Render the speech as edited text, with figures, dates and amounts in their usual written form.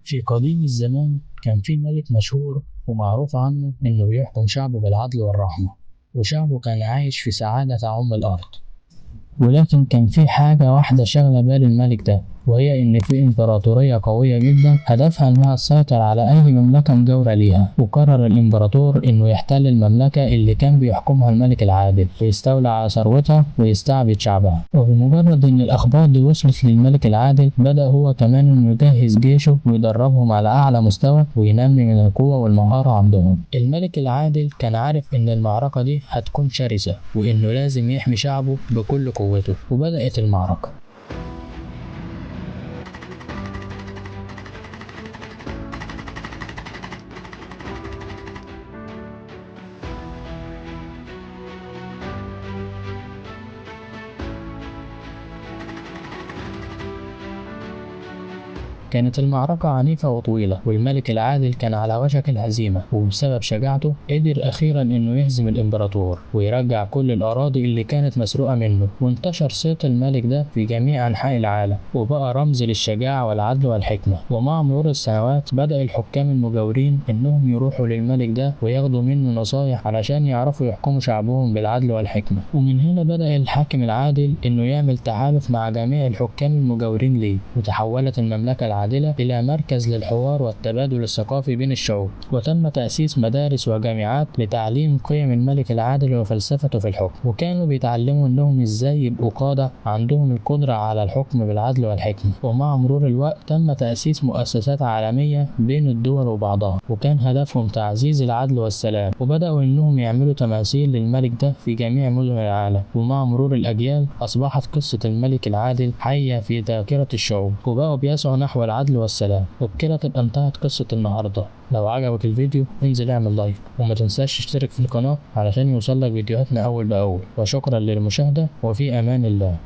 في قديم الزمان كان في ملك مشهور ومعروف عنه إنه بيحكم شعبه بالعدل والرحمة، وشعبه كان عايش في سعادة تعم الأرض. ولكن كان في حاجة واحدة شاغلة بال الملك ده، وهي إن في إمبراطورية قوية جدا هدفها إنها تسيطر على أي مملكة مجاورة ليها. وقرر الإمبراطور إنه يحتل المملكة اللي كان بيحكمها الملك العادل، ويستولى على ثروتها ويستعبد شعبها. وبمجرد إن الأخبار دي وصلت للملك العادل، بدأ هو كمان إنه يجهز جيشه ويدربهم على أعلى مستوى وينمي من القوة والمهارة عندهم. الملك العادل كان عارف إن المعركة دي هتكون شرسة، وإنه لازم يحمي شعبه بكل قوته. وبدأت المعركة. كانت المعركة عنيفة وطويلة، والملك العادل كان على وشك الهزيمة، وبسبب شجاعته قدر أخيرا إنه يهزم الإمبراطور ويرجع كل الأراضي اللي كانت مسروقة منه. وانتشر صيت الملك ده في جميع أنحاء العالم، وبقى رمز للشجاعة والعدل والحكمة. ومع مرور السنوات بدأ الحكام المجاورين إنهم يروحوا للملك ده وياخدوا منه نصايح علشان يعرفوا يحكموا شعبهم بالعدل والحكمة. ومن هنا بدأ الحاكم العادل إنه يعمل تحالف مع جميع الحكام المجاورين ليه، وتحولت المملكة العادلة إلى مركز للحوار والتبادل الثقافي بين الشعوب. وتم تأسيس مدارس وجامعات لتعليم قيم الملك العادل وفلسفته في الحكم، وكانوا بيتعلموا إنهم إزاي يبقوا قادة عندهم القدرة على الحكم بالعدل والحكمة. ومع مرور الوقت تم تأسيس مؤسسات عالمية بين الدول وبعضها، وكان هدفهم تعزيز العدل والسلام. وبدأوا إنهم يعملوا تماثيل للملك ده في جميع مدن العالم. ومع مرور الأجيال أصبحت قصة الملك العادل حية في ذاكرة الشعوب، وبقوا بيسعوا نحو العدل والسلام. وبكده تبقى انتهت قصة النهاردة. لو عجبك الفيديو انزل اعمل لايك، وما تنساش تشترك في القناة علشان يوصلك فيديوهاتنا أول بأول. وشكرا للمشاهدة، وفي أمان الله.